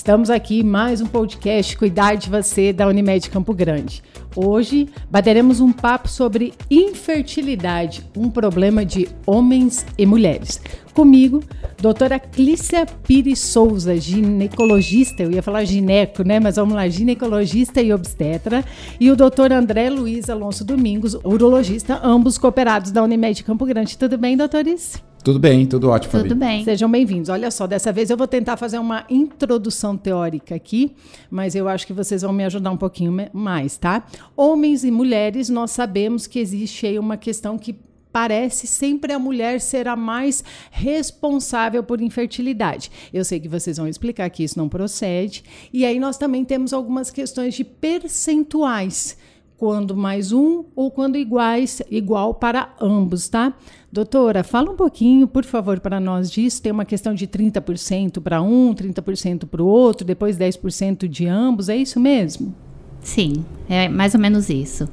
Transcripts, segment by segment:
Estamos aqui mais um podcast Cuidar de Você da Unimed Campo Grande. Hoje bateremos um papo sobre infertilidade, um problema de homens e mulheres. Comigo, doutora Clícia Pires Souza, ginecologista, eu ia falar gineco, né? Mas vamos lá, ginecologista e obstetra, e o doutor André Luiz Alonso Domingos, urologista, ambos cooperados da Unimed Campo Grande. Tudo bem, doutores? Tudo bem, tudo ótimo, Fabi. Tudo bem. Sejam bem-vindos. Olha só, dessa vez eu vou tentar fazer uma introdução teórica aqui, mas eu acho que vocês vão me ajudar um pouquinho mais, tá? Homens e mulheres, nós sabemos que existe aí uma questão que parece sempre a mulher ser a mais responsável por infertilidade. Eu sei que vocês vão explicar que isso não procede. E aí nós também temos algumas questões de percentuais, quando mais um ou quando igual para ambos, tá? Doutora, fala um pouquinho, por favor, para nós disso. Tem uma questão de 30% para um, 30% para o outro, depois 10% de ambos, é isso mesmo? Sim, é mais ou menos isso.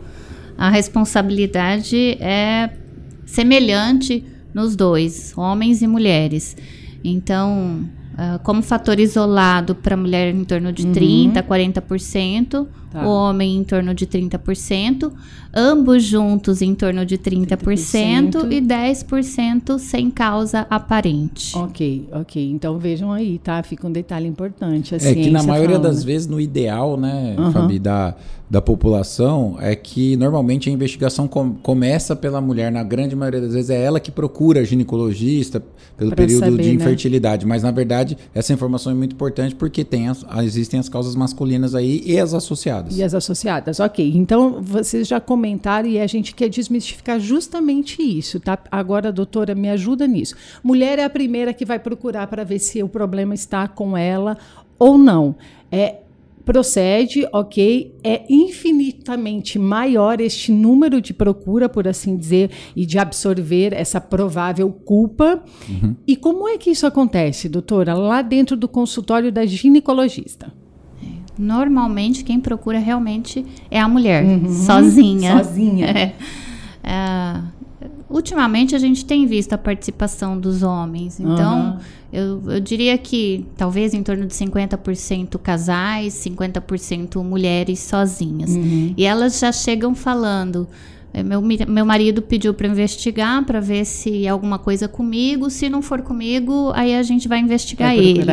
A responsabilidade é semelhante nos dois, homens e mulheres. Então, como fator isolado para a mulher em torno de 30% a 40%, tá. O homem em torno de 30%, ambos juntos em torno de 30% e 10% sem causa aparente. Ok. Então vejam aí, tá? Fica um detalhe importante. A que na maioria das vezes, no ideal, né, Fabi, da população, é que normalmente a investigação começa pela mulher. Na grande maioria das vezes é ela que procura ginecologista pelo período saber, de infertilidade. Né? Mas, na verdade, essa informação é muito importante porque existem as causas masculinas aí e as associadas. E as associadas, ok. Então, vocês já comentaram e a gente quer desmistificar justamente isso, tá? Agora, doutora, me ajuda nisso. Mulher é a primeira que vai procurar para ver se o problema está com ela ou não. Procede, ok, é infinitamente maior este número de procura, por assim dizer, e de absorver essa provável culpa. E como é que isso acontece, doutora, lá dentro do consultório da ginecologista? Normalmente, quem procura realmente é a mulher, sozinha. Ultimamente, a gente tem visto a participação dos homens. Então, eu diria que talvez em torno de 50% casais, 50% mulheres sozinhas. E elas já chegam falando... Meu marido pediu para investigar, para ver se é alguma coisa comigo. Se não for comigo, aí a gente vai investigar ele.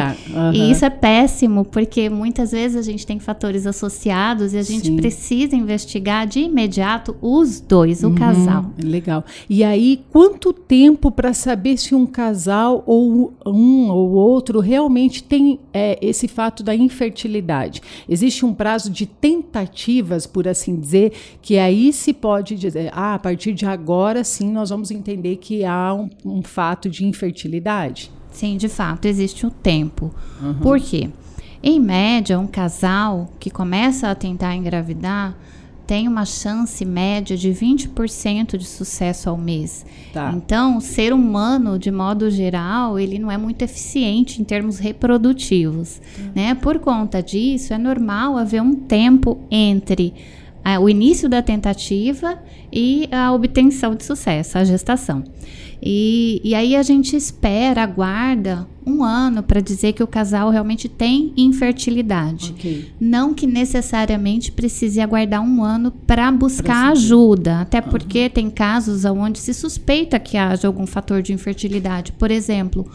E isso é péssimo, porque muitas vezes a gente tem fatores associados e a gente precisa investigar de imediato os dois, o casal. Legal. E aí, quanto tempo para saber se um casal ou um ou outro realmente tem esse fato da infertilidade? Existe um prazo de tentativas, por assim dizer, que aí se pode dizer, a partir de agora, sim, nós vamos entender que há um fato de infertilidade? Sim, de fato, existe um tempo. Por quê? Em média, um casal que começa a tentar engravidar tem uma chance média de 20% de sucesso ao mês. Tá. Então, o ser humano, de modo geral, ele não é muito eficiente em termos reprodutivos. Né? Por conta disso, é normal haver um tempo entre o início da tentativa e a obtenção de sucesso, a gestação. E aí a gente aguarda um ano para dizer que o casal realmente tem infertilidade. Não que necessariamente precise aguardar um ano para buscar ajuda, até porque tem casos onde se suspeita que haja algum fator de infertilidade. Por exemplo,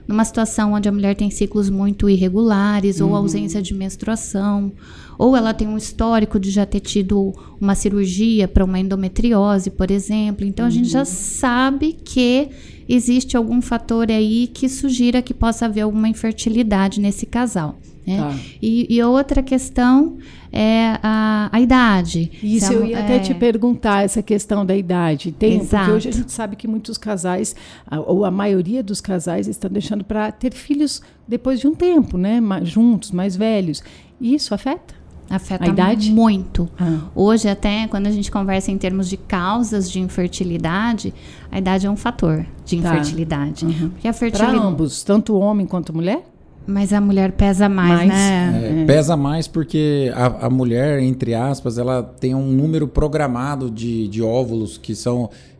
numa situação onde a mulher tem ciclos muito irregulares ou ausência de menstruação, ou ela tem um histórico de já ter tido uma cirurgia para uma endometriose, por exemplo. Então, a gente já sabe que existe algum fator aí que sugira que possa haver alguma infertilidade nesse casal. Né? Tá. E outra questão é a idade. Isso eu ia até te perguntar, essa questão da idade. Porque hoje a gente sabe que muitos casais, ou a maioria dos casais, estão deixando para ter filhos depois de um tempo, né? Juntos, mais velhos. E isso afeta? Afeta a idade? Muito. Hoje, até quando a gente conversa em termos de causas de infertilidade, a idade é um fator de infertilidade. Porque a fertilidade... Para ambos, tanto homem quanto mulher? Mas a mulher pesa mais, né? Pesa mais porque a mulher, entre aspas, ela tem um número programado de óvulos que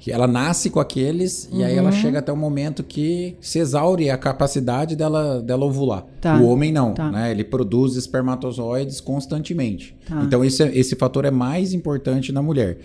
ela nasce com aqueles e aí ela chega até o momento que se exaure a capacidade dela ovular. O homem não, né? Ele produz espermatozoides constantemente. Então esse fator é mais importante na mulher.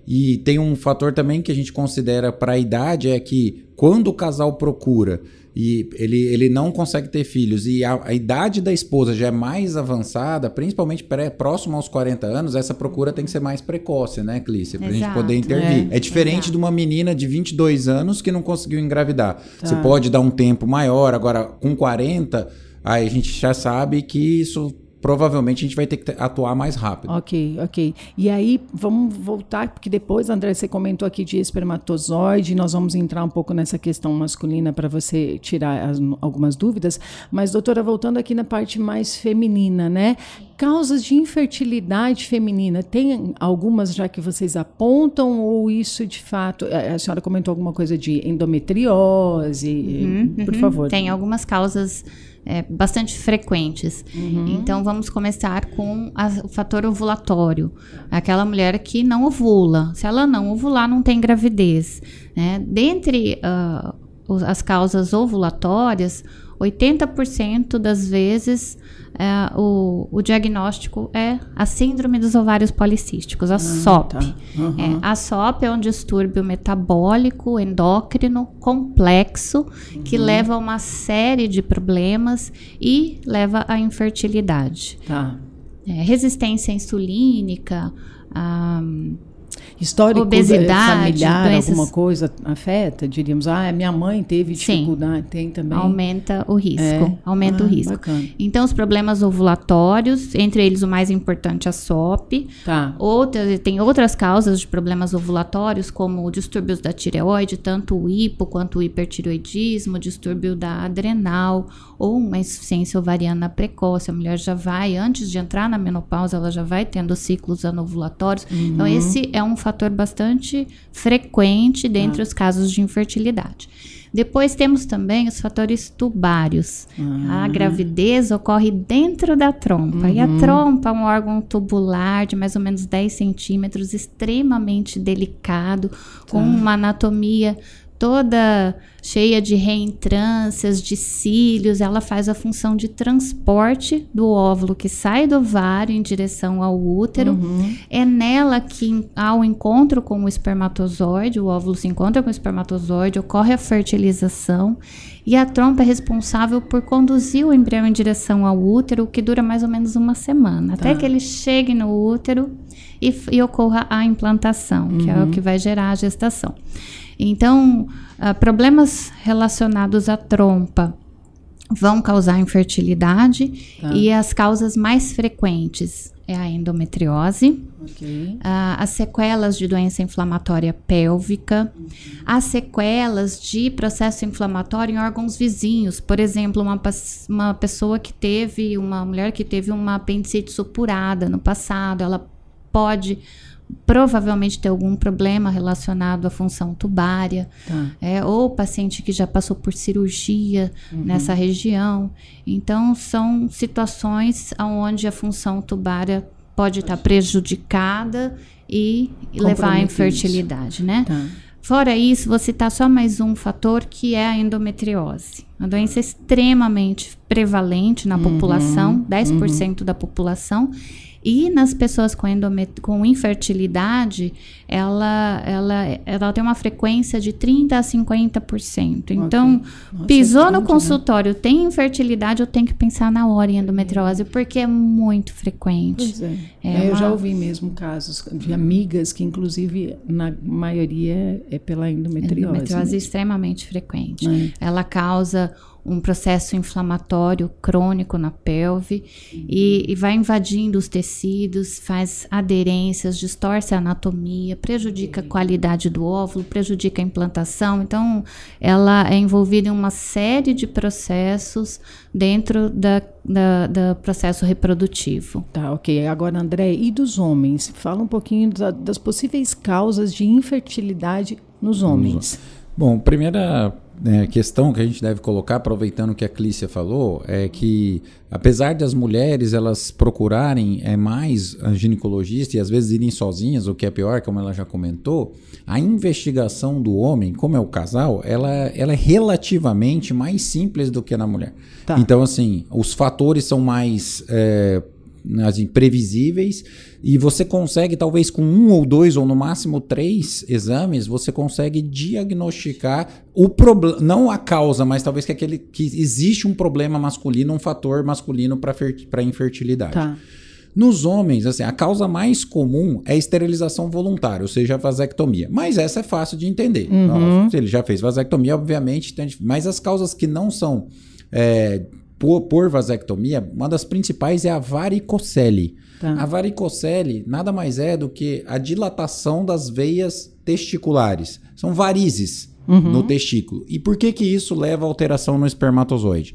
E tem um fator também que a gente considera para a idade, é que quando o casal procura e ele não consegue ter filhos e a idade da esposa já é mais avançada, principalmente próximo aos 40 anos, essa procura tem que ser mais precoce, né, Clícia? Pra gente poder intervir. É diferente de uma menina de 22 anos que não conseguiu engravidar. Você pode dar um tempo maior, agora com 40, aí a gente já sabe que isso... provavelmente a gente vai ter que atuar mais rápido. Ok. E aí, vamos voltar, porque depois, André, você comentou aqui de espermatozoide, nós vamos entrar um pouco nessa questão masculina para você tirar algumas dúvidas, mas, doutora, voltando aqui na parte mais feminina, né? Causas de infertilidade feminina, tem algumas já que vocês apontam ou isso, de fato, a senhora comentou alguma coisa de endometriose, por favor. Tem algumas causas bastante frequentes. Então, vamos começar com o fator ovulatório. Aquela mulher que não ovula. Se ela não ovular, não tem gravidez, né? Dentre as causas ovulatórias, 80% das vezes o diagnóstico é a síndrome dos ovários policísticos, a SOP. A SOP é um distúrbio metabólico, endócrino, complexo, que leva a uma série de problemas e leva à infertilidade. Resistência insulínica, histórico obesidade, familiar, doenças... alguma coisa afeta? Diríamos, minha mãe teve dificuldade. Sim, tem também. Aumenta o risco. Aumenta o risco. Bacana. Então, os problemas ovulatórios, entre eles o mais importante, a SOP. Tem outras causas de problemas ovulatórios, como distúrbios da tireoide, tanto o hipo quanto o hipertireoidismo, distúrbio da adrenal, ou uma insuficiência ovariana precoce. A mulher já vai, antes de entrar na menopausa, ela já vai tendo ciclos anovulatórios. Então, esse é um fator bastante frequente dentre os casos de infertilidade. Depois temos também os fatores tubários. A gravidez ocorre dentro da trompa. E a trompa é um órgão tubular de mais ou menos 10 centímetros, extremamente delicado, com uma anatomia toda cheia de reentrâncias, de cílios. Ela faz a função de transporte do óvulo que sai do ovário em direção ao útero. É nela que, ao encontro com o espermatozoide, o óvulo se encontra com o espermatozoide, ocorre a fertilização, e a trompa é responsável por conduzir o embrião em direção ao útero, que dura mais ou menos uma semana, até que ele chegue no útero e ocorra a implantação, que é o que vai gerar a gestação. Então, problemas relacionados à trompa vão causar infertilidade, e as causas mais frequentes é a endometriose, as sequelas de doença inflamatória pélvica, as sequelas de processo inflamatório em órgãos vizinhos. Por exemplo, uma pessoa que teve, uma mulher que teve uma apendicite supurada no passado, ela pode provavelmente ter algum problema relacionado à função tubária, ou paciente que já passou por cirurgia nessa região. Então, são situações onde a função tubária pode estar prejudicada e levar à infertilidade, né? Fora isso, vou citar só mais um fator, que é a endometriose. Uma doença extremamente prevalente na população, 10% da população. E nas pessoas com infertilidade, ela tem uma frequência de 30% a 50%. Então, pisou no consultório, né? Tem infertilidade, eu tenho que pensar na hora em endometriose, porque é muito frequente. Pois eu já ouvi mesmo casos de amigas que, inclusive, na maioria é pela endometriose. Endometriose é extremamente frequente. Ela causa um processo inflamatório crônico na pelve e vai invadindo os tecidos, faz aderências, distorce a anatomia, prejudica a qualidade do óvulo, prejudica a implantação. Então, ela é envolvida em uma série de processos dentro do processo reprodutivo. Ok. Agora, André, e dos homens? Fala um pouquinho das possíveis causas de infertilidade nos homens. Bom, primeira questão que a gente deve colocar, aproveitando o que a Clícia falou, é que apesar das mulheres elas procurarem mais a ginecologista e às vezes irem sozinhas, o que é pior, como ela já comentou, a investigação do homem, como é o casal, ela é relativamente mais simples do que na mulher. Tá. Então, assim, os fatores são mais assim, previsíveis, e você consegue, talvez com 1 ou 2 ou no máximo 3 exames, você consegue diagnosticar o problema, não a causa, mas talvez que existe um problema masculino, um fator masculino para infertilidade. Tá. Nos homens, assim, a causa mais comum é a esterilização voluntária, ou seja, a vasectomia. Mas essa é fácil de entender. Se ele já fez vasectomia, obviamente, mas as causas que não são por vasectomia, uma das principais é a varicocele. Tá. A varicocele nada mais é do que a dilatação das veias testiculares. São varizes no testículo. E por que isso leva a alteração no espermatozoide?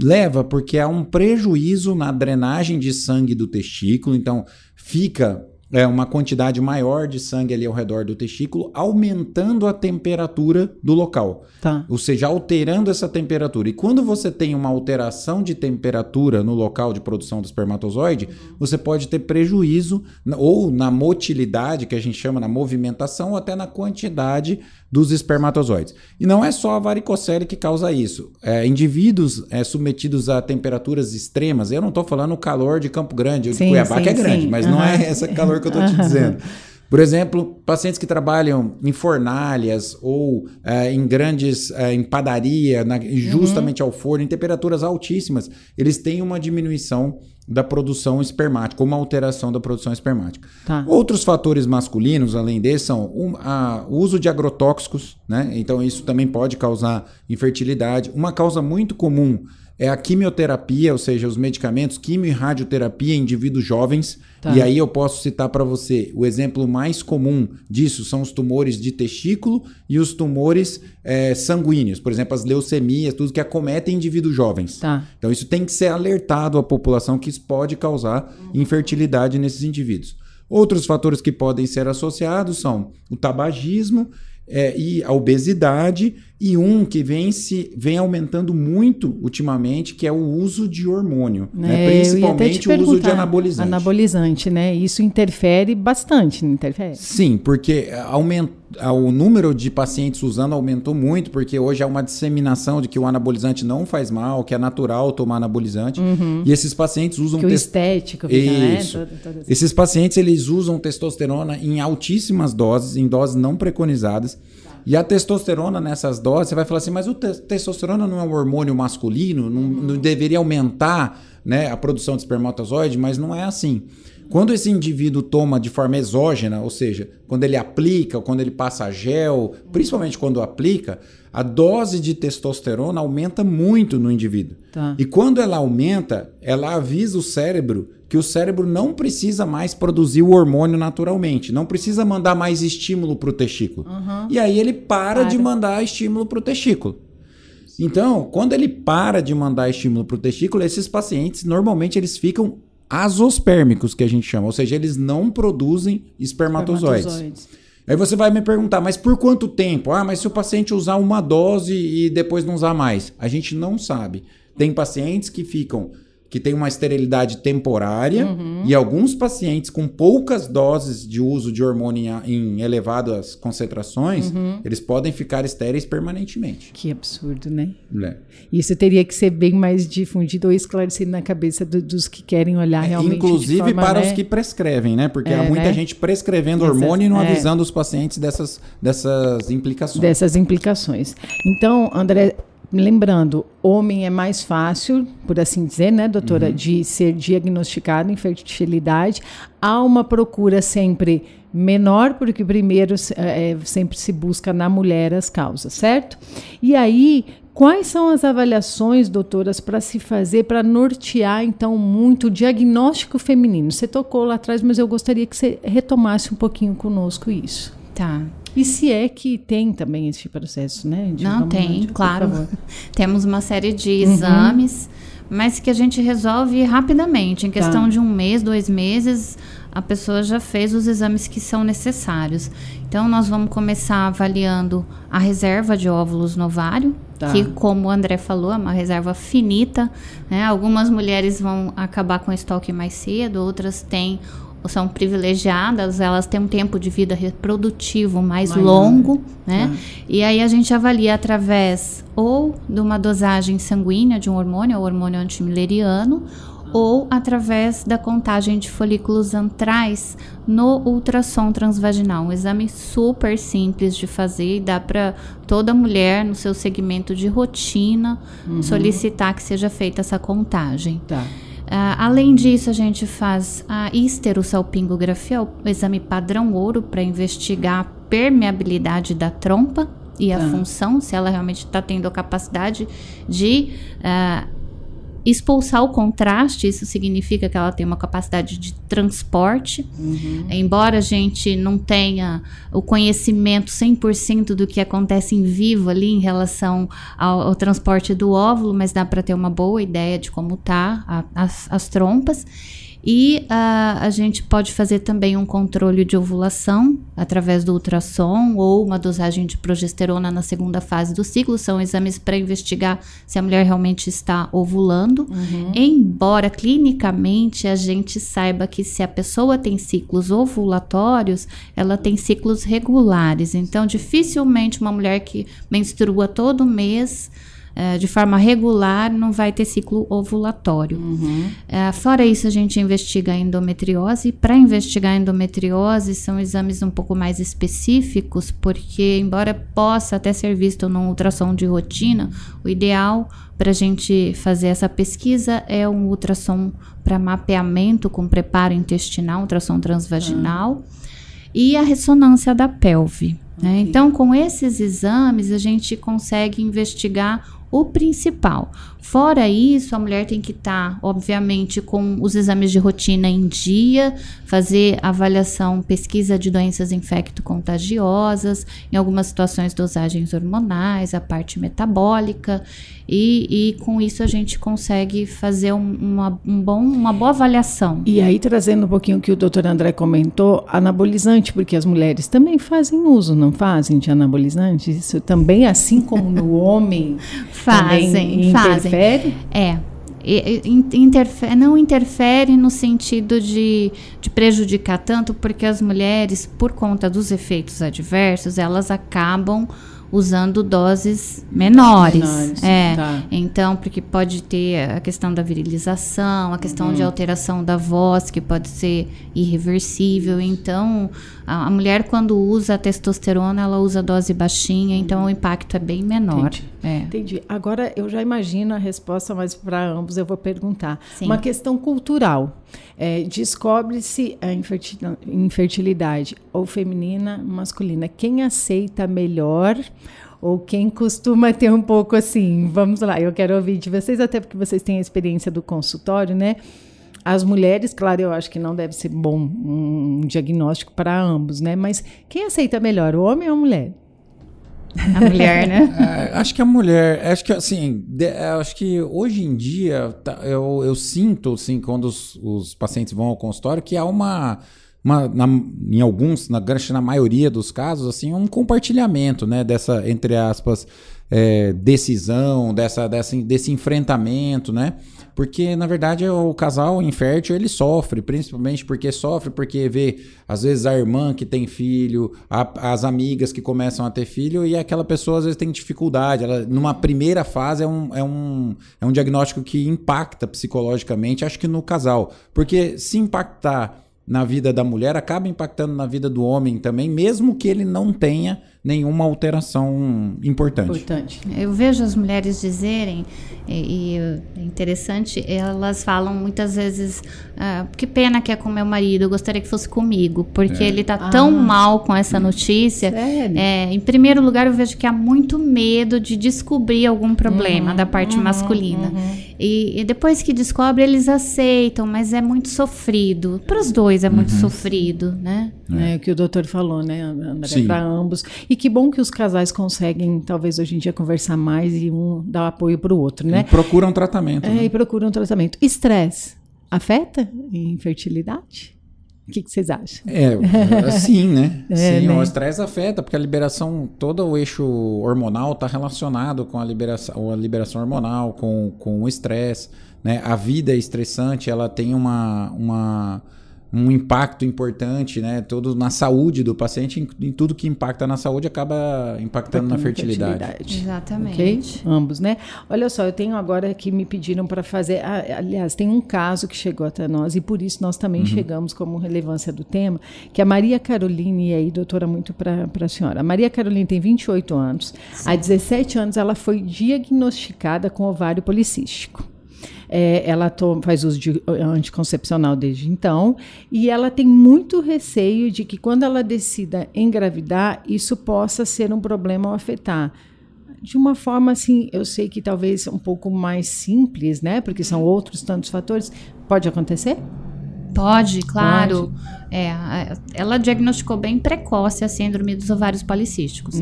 Leva porque há um prejuízo na drenagem de sangue do testículo, então fica uma quantidade maior de sangue ali ao redor do testículo, aumentando a temperatura do local. Tá. Ou seja, alterando essa temperatura. E quando você tem uma alteração de temperatura no local de produção do espermatozoide, você pode ter prejuízo ou na motilidade, que a gente chama na movimentação, ou até na quantidade dos espermatozoides. E não é só a varicocele que causa isso. Indivíduos submetidos a temperaturas extremas, eu não estou falando o calor de Campo Grande ou de Cuiabá, que é grande, mas não é esse calor que eu estou te dizendo. Por exemplo, pacientes que trabalham em fornalhas ou em grandes em padaria, justamente ao forno, em temperaturas altíssimas, eles têm uma diminuição da produção espermática, uma alteração da produção espermática. Tá. Outros fatores masculinos, além desse, são o uso de agrotóxicos, né? Então isso também pode causar infertilidade. Uma causa muito comum é a quimioterapia, ou seja, os medicamentos, quimio e radioterapia em indivíduos jovens. Tá. E aí eu posso citar para você, o exemplo mais comum disso são os tumores de testículo e os tumores sanguíneos. Por exemplo, as leucemias, tudo que acometem indivíduos jovens. Tá. Então isso tem que ser alertado à população que isso pode causar infertilidade nesses indivíduos. Outros fatores que podem ser associados são o tabagismo, e a obesidade, e que vem aumentando muito ultimamente, que é o uso de hormônio, né? Principalmente o uso de anabolizante. Anabolizante, né? Isso interfere bastante, não interfere? Sim, porque o número de pacientes usando aumentou muito, porque hoje há uma disseminação de que o anabolizante não faz mal, que é natural tomar anabolizante, e esses pacientes usam... Que o estético fica, isso. Né? Esses pacientes, eles usam testosterona em altíssimas doses, em doses não preconizadas. E a testosterona nessas doses, você vai falar assim, mas o testosterona não é um hormônio masculino? Não deveria aumentar, né, a produção de espermatozoide? Mas não é assim. Quando esse indivíduo toma de forma exógena, ou seja, quando ele aplica ou quando ele passa gel, principalmente quando aplica, a dose de testosterona aumenta muito no indivíduo. Tá. E quando ela aumenta, ela avisa o cérebro que o cérebro não precisa mais produzir o hormônio naturalmente, não precisa mandar mais estímulo para o testículo. E aí ele para de mandar estímulo para o testículo. Então, quando ele para de mandar estímulo para o testículo, esses pacientes, normalmente eles ficam azospérmicos, que a gente chama, ou seja, eles não produzem espermatozoides. Aí você vai me perguntar, mas por quanto tempo? Mas se o paciente usar uma dose e depois não usar mais? A gente não sabe. Tem pacientes que têm uma esterilidade temporária, e alguns pacientes com poucas doses de uso de hormônio em elevadas concentrações, eles podem ficar estéreis permanentemente. Que absurdo, né? Isso teria que ser bem mais difundido ou esclarecido na cabeça dos que querem olhar realmente. Inclusive para os que prescrevem, né? Porque há muita gente prescrevendo hormônio e não avisando os pacientes dessas implicações. Dessas implicações. Então, André, lembrando, homem é mais fácil, por assim dizer, né, doutora, de ser diagnosticado infertilidade. Há uma procura sempre menor, porque primeiro sempre se busca na mulher as causas, certo? E aí, quais são as avaliações, doutoras, para se fazer, para nortear, então, muito o diagnóstico feminino? Você tocou lá atrás, mas eu gostaria que você retomasse um pouquinho conosco isso. Tá. E se é que tem também esse processo, né? Não, tem, claro. Temos uma série de exames, mas que a gente resolve rapidamente. Em questão de 1 mês, 2 meses, a pessoa já fez os exames que são necessários. Então, nós vamos começar avaliando a reserva de óvulos no ovário, que, como o André falou, é uma reserva finita, né? Algumas mulheres vão acabar com o estoque mais cedo, outras são privilegiadas, elas têm um tempo de vida reprodutivo mais longo, né? E aí a gente avalia através ou de uma dosagem sanguínea de um hormônio, o hormônio antimileriano, ou através da contagem de folículos antrais no ultrassom transvaginal. Um exame super simples de fazer e dá para toda mulher, no seu segmento de rotina, solicitar que seja feita essa contagem. Além disso, a gente faz a histerossalpingografia, o exame padrão ouro, para investigar a permeabilidade da trompa e a função, se ela realmente está tendo a capacidade de expulsar o contraste. Isso significa que ela tem uma capacidade de transporte. Embora a gente não tenha o conhecimento 100% do que acontece em vivo ali em relação ao transporte do óvulo, mas dá para ter uma boa ideia de como tá as trompas. E a gente pode fazer também um controle de ovulação através do ultrassom ou uma dosagem de progesterona na segunda fase do ciclo. São exames para investigar se a mulher realmente está ovulando. Embora clinicamente a gente saiba que se a pessoa tem ciclos ovulatórios, ela tem ciclos regulares. Então, dificilmente uma mulher que menstrua todo mês de forma regular não vai ter ciclo ovulatório. Fora isso, a gente investiga a endometriose. Para investigar a endometriose, são exames um pouco mais específicos, porque embora possa até ser visto num ultrassom de rotina, o ideal para a gente fazer essa pesquisa é um ultrassom para mapeamento com preparo intestinal, ultrassom transvaginal, e a ressonância da pelve. Né? Então, com esses exames, a gente consegue investigar o principal. Fora isso, a mulher tem que estar, obviamente, com os exames de rotina em dia, fazer avaliação, pesquisa de doenças infecto-contagiosas, em algumas situações dosagens hormonais, a parte metabólica, e com isso a gente consegue fazer uma boa avaliação. E aí, trazendo um pouquinho o que o doutor André comentou, anabolizante, porque as mulheres também fazem uso, não fazem, de anabolizante? Isso também, assim como no homem, fazem. Interfere? Não interfere no sentido de prejudicar tanto, porque as mulheres, por conta dos efeitos adversos, elas acabam usando doses menores. Então, porque pode ter a questão da virilização, a questão de alteração da voz, que pode ser irreversível. Então, a mulher, quando usa a testosterona, ela usa dose baixinha, então o impacto é bem menor. Entendi. Agora, eu já imagino a resposta, mas para ambos eu vou perguntar. Sim. Uma questão cultural. Descobre-se a infertilidade ou feminina, masculina. Quem aceita melhor ou quem costuma ter um pouco assim? Vamos lá, eu quero ouvir de vocês, até porque vocês têm a experiência do consultório, né? As mulheres, claro, eu acho que não deve ser bom um diagnóstico para ambos, né? Mas quem aceita melhor, o homem ou a mulher? A mulher, né? Acho que a mulher, acho que assim, acho que hoje em dia eu sinto, assim, quando os pacientes vão ao consultório, que há em alguns, na maioria dos casos, assim, um compartilhamento, né, dessa, entre aspas, decisão, desse enfrentamento, né? Porque, na verdade, o casal infértil, ele sofre, principalmente porque vê, às vezes, a irmã que tem filho, as amigas que começam a ter filho, e aquela pessoa, às vezes, tem dificuldade. Ela, numa primeira fase, é um diagnóstico que impacta psicologicamente, acho que no casal. Porque se impactar na vida da mulher, acaba impactando na vida do homem também, mesmo que ele não tenha nenhuma alteração importante. Eu vejo as mulheres dizerem, e é interessante, elas falam muitas vezes, que pena que é com meu marido, eu gostaria que fosse comigo, porque ele está tão mal com essa notícia. Sério? Em primeiro lugar, eu vejo que há muito medo de descobrir algum problema da parte masculina. E depois que descobre, eles aceitam, mas é muito sofrido. Para os dois é muito sofrido, né? É o que o doutor falou, né, André? Para ambos. E que bom que os casais conseguem, talvez hoje em dia, conversar mais e um dar apoio para o outro, né? E procuram tratamento. Né? E procuram tratamento. Estresse afeta a infertilidade? O que vocês acham? Sim, né? Sim, né? O estresse afeta, porque a liberação, todo o eixo hormonal está relacionado com a liberação hormonal, com o estresse, né? A vida é estressante, ela tem um impacto importante, né? Todo na saúde do paciente, em tudo que impacta na saúde acaba impactando na fertilidade. Exatamente. Okay? Ambos, né? Olha só, eu tenho agora que me pediram para fazer, aliás, tem um caso que chegou até nós e por isso nós também chegamos como relevância do tema, que a Maria Caroline, e aí, doutora, muito para a senhora. A Maria Caroline tem 28 anos, há 17 anos ela foi diagnosticada com ovário policístico. Ela faz uso de anticoncepcional desde então e ela tem muito receio de que quando ela decida engravidar, isso possa ser um problema ou afetar. De uma forma assim, eu sei que talvez um pouco mais simples, né? Porque são outros tantos fatores. Pode acontecer? Pode, claro. Ela diagnosticou bem precoce a síndrome dos ovários policísticos.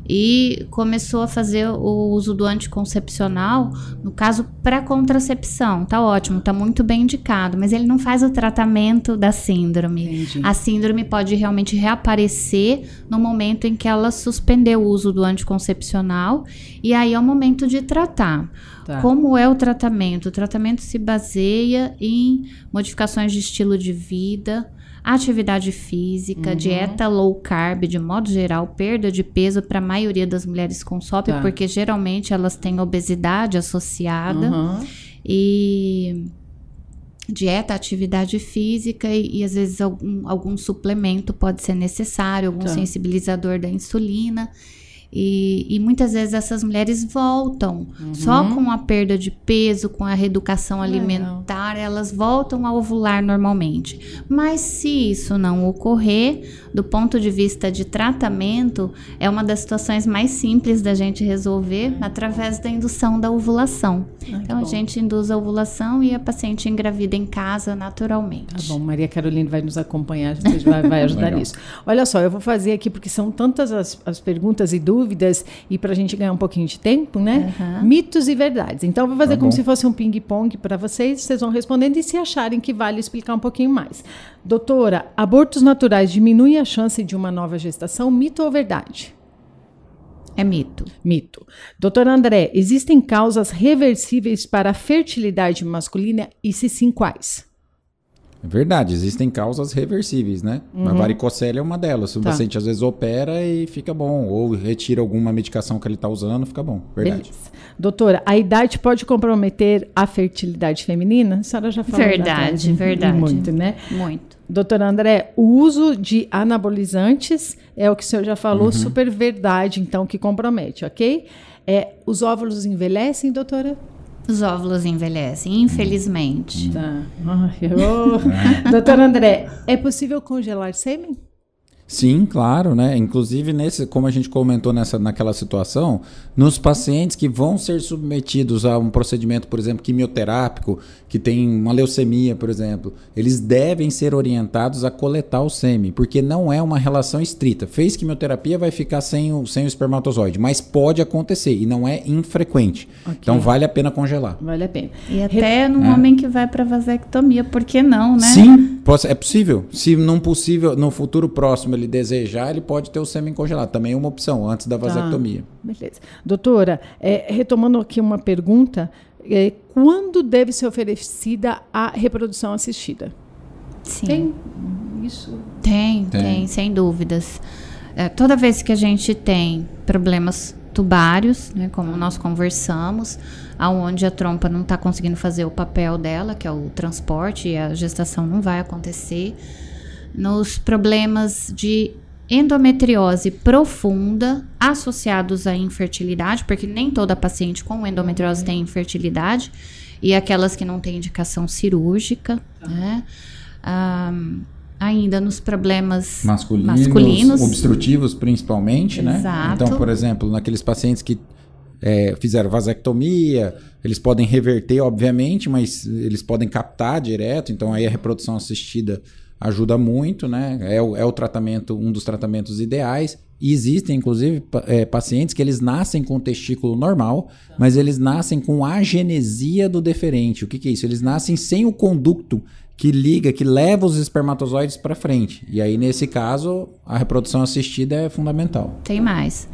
E começou a fazer o uso do anticoncepcional, no caso, para contracepção. Tá ótimo, tá muito bem indicado, mas ele não faz o tratamento da síndrome. Entendi. A síndrome pode realmente reaparecer no momento em que ela suspendeu o uso do anticoncepcional, e aí é o momento de tratar. Tá. Como é o tratamento? O tratamento se baseia em modificações de estilo de vida, atividade física, dieta low carb, de modo geral, perda de peso para a maioria das mulheres com SOP, porque geralmente elas têm obesidade associada, e dieta, atividade física e às vezes algum suplemento pode ser necessário, algum sensibilizador da insulina. E muitas vezes essas mulheres voltam só com a perda de peso, com a reeducação alimentar, elas voltam a ovular normalmente. Mas se isso não ocorrer, do ponto de vista de tratamento, é uma das situações mais simples da gente resolver através da indução da ovulação. Então a gente induz a ovulação e a paciente engravida em casa naturalmente. Tá bom, Maria Caroline vai nos acompanhar, a gente vai ajudar nisso. Olha só, eu vou fazer aqui, porque são tantas as perguntas e dúvidas, e para a gente ganhar um pouquinho de tempo, né? Mitos e verdades. Então, eu vou fazer como se fosse um ping-pong para vocês vão respondendo e se acharem que vale explicar um pouquinho mais. Doutora, abortos naturais diminuem a chance de uma nova gestação, mito ou verdade? É mito. Mito. Doutora André, existem causas reversíveis para a fertilidade masculina e se sim, quais? É verdade, existem causas reversíveis, né? A varicocele é uma delas. O paciente às vezes opera e fica bom, ou retira alguma medicação que ele está usando, fica bom. Verdade. Beleza. Doutora, a idade pode comprometer a fertilidade feminina? A senhora já falou. Verdade. Muito, né? Muito. Doutora André, o uso de anabolizantes é o que o senhor já falou, super verdade, então, que compromete, ok? Os óvulos envelhecem, doutora? Os óvulos envelhecem, infelizmente. Tá. Doutora André, é possível congelar sêmen? Sim, claro, né? Inclusive, como a gente comentou naquela situação, nos pacientes que vão ser submetidos a um procedimento, por exemplo, quimioterápico, que tem uma leucemia, por exemplo, eles devem ser orientados a coletar o sêmen, porque não é uma relação estrita. Fez quimioterapia, vai ficar sem o espermatozoide, mas pode acontecer e não é infrequente. Okay. Então, vale a pena congelar. Vale a pena. E até no homem que vai para vasectomia, por que não, né? Sim, é possível. Se no futuro próximo ele desejar, ele pode ter o sêmen congelado. Também é uma opção, antes da vasectomia. Beleza. Doutora, retomando aqui uma pergunta, quando deve ser oferecida a reprodução assistida? Sim. Tem isso? Tem, sem dúvidas. Toda vez que a gente tem problemas tubários, né, como nós conversamos, aonde a trompa não está conseguindo fazer o papel dela, que é o transporte, e a gestação não vai acontecer, nos problemas de endometriose profunda associados à infertilidade, porque nem toda paciente com endometriose tem infertilidade, e aquelas que não têm indicação cirúrgica, né? Ainda nos problemas masculinos obstrutivos principalmente, Exato. né? Então, por exemplo, naqueles pacientes que fizeram vasectomia, eles podem reverter, obviamente, mas eles podem captar direto, então aí a reprodução assistida ajuda muito, né? É o tratamento, um dos tratamentos ideais. E existem, inclusive, pacientes que eles nascem com o testículo normal, mas eles nascem com agenesia do deferente. O que é isso? Eles nascem sem o conducto que liga, que leva os espermatozoides para frente. E aí, nesse caso, a reprodução assistida é fundamental. Tem mais.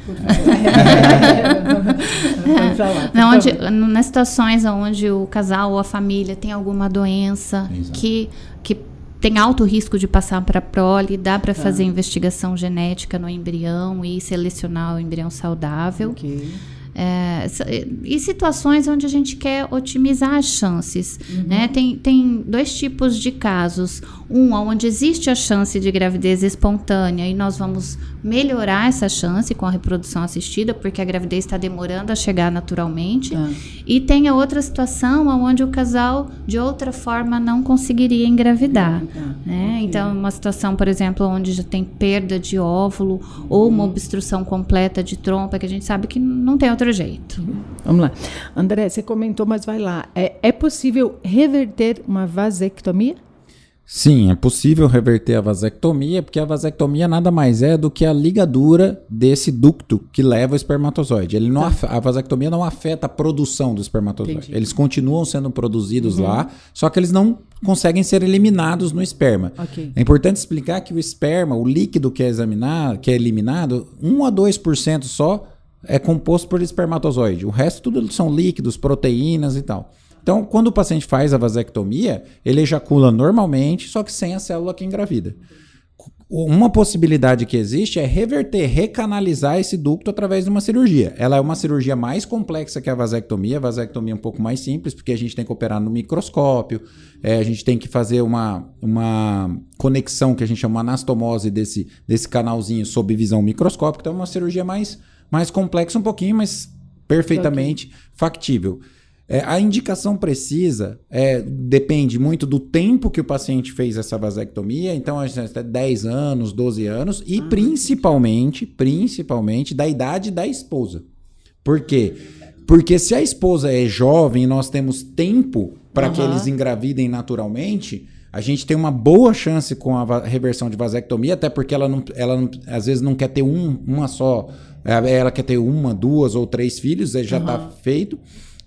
Não, nas situações onde o casal ou a família tem alguma doença que tem alto risco de passar para a prole, dá para fazer investigação genética no embrião e selecionar o embrião saudável. E situações onde a gente quer otimizar as chances. Né? Tem dois tipos de casos. Um, onde existe a chance de gravidez espontânea e nós vamos melhorar essa chance com a reprodução assistida, porque a gravidez está demorando a chegar naturalmente. E tem a outra situação onde o casal, de outra forma, não conseguiria engravidar. Né? Então, uma situação, por exemplo, onde já tem perda de óvulo ou uma obstrução completa de trompa, que a gente sabe que não tem outro jeito. Vamos lá. André, você comentou, mas vai lá. É possível reverter uma vasectomia? Sim, é possível reverter a vasectomia, porque a vasectomia nada mais é do que a ligadura desse ducto que leva o espermatozoide. A vasectomia não afeta a produção do espermatozoide. Entendi. Eles continuam sendo produzidos lá, só que eles não conseguem ser eliminados no esperma. É importante explicar que o esperma, o líquido que é eliminado, 1 a 2% só é composto por espermatozoide. O resto tudo são líquidos, proteínas e tal. Então, quando o paciente faz a vasectomia, ele ejacula normalmente, só que sem a célula que engravida. Uma possibilidade que existe é recanalizar esse ducto através de uma cirurgia. Ela é uma cirurgia mais complexa que a vasectomia. A vasectomia é um pouco mais simples, porque a gente tem que operar no microscópio, a gente tem que fazer uma conexão que a gente chama anastomose desse canalzinho sob visão microscópica. Então, é uma cirurgia mais complexa um pouquinho, mas perfeitamente factível. A indicação precisa depende muito do tempo que o paciente fez essa vasectomia, então até 10 anos, 12 anos, e principalmente da idade da esposa. Por quê? Porque se a esposa é jovem e nós temos tempo para que eles engravidem naturalmente, a gente tem uma boa chance com a reversão de vasectomia, até porque ela às vezes não quer ter uma só, ela quer ter 1, 2 ou 3 filhos, já está feito.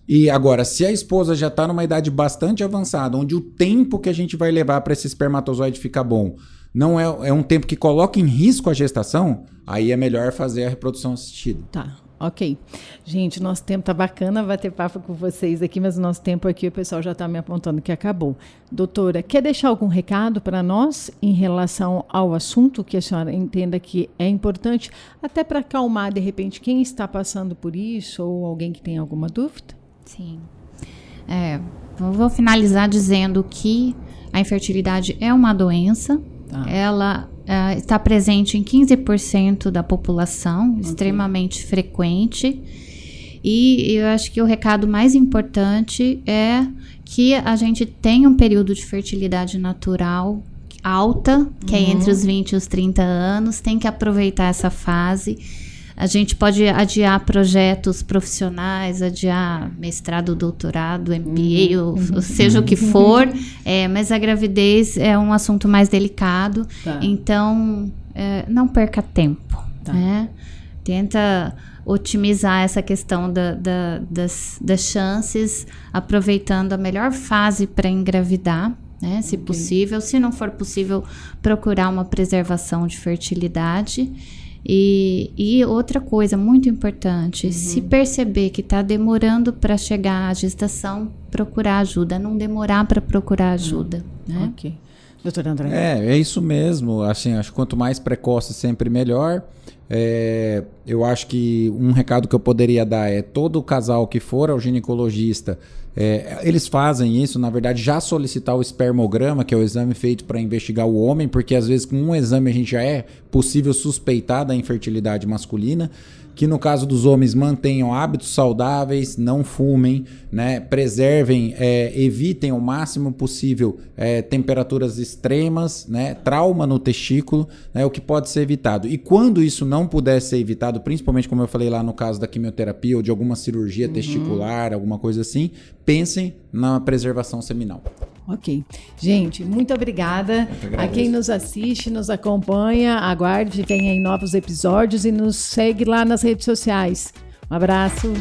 E agora, se a esposa já está numa idade bastante avançada, onde o tempo que a gente vai levar para esse espermatozoide ficar bom não é um tempo que coloca em risco a gestação, aí é melhor fazer a reprodução assistida. Tá, ok. Gente, nosso tempo tá bacana bater papo com vocês aqui, mas o nosso tempo aqui, o pessoal já está me apontando que acabou. Doutora, quer deixar algum recado para nós em relação ao assunto que a senhora entenda que é importante, até para acalmar, de repente, quem está passando por isso ou alguém que tem alguma dúvida? Sim. Vou finalizar dizendo que a infertilidade é uma doença. Ela está presente em 15% da população, extremamente frequente. E eu acho que o recado mais importante é que a gente tem um período de fertilidade natural alta, que é entre os 20 e os 30 anos, tem que aproveitar essa fase. A gente pode adiar projetos profissionais, adiar mestrado, doutorado, MBA, ou seja o que for, mas a gravidez é um assunto mais delicado, então não perca tempo. Né? Tenta otimizar essa questão das chances, aproveitando a melhor fase para engravidar, né? Se possível. Se não for possível, procurar uma preservação de fertilidade. E outra coisa muito importante, se perceber que está demorando para chegar à gestação, procurar ajuda, não demorar para procurar ajuda. Né? Ok. Doutora André. É isso mesmo. Assim, acho que quanto mais precoce, sempre melhor. Eu acho que um recado que eu poderia dar é todo casal que for ao ginecologista, eles fazem isso, na verdade, já solicitar o espermograma, que é o exame feito para investigar o homem, porque às vezes com um exame a gente já é possível suspeitar da infertilidade masculina, que no caso dos homens mantenham hábitos saudáveis, não fumem, né, preservem, evitem ao máximo possível temperaturas extremas, né, trauma no testículo, né, o que pode ser evitado. E quando isso não não puder ser evitado, principalmente como eu falei lá no caso da quimioterapia ou de alguma cirurgia testicular, alguma coisa assim, pensem na preservação seminal. Ok. Gente, muito obrigada a quem nos assiste, nos acompanha, aguarde, vem aí novos episódios e nos segue lá nas redes sociais. Um abraço.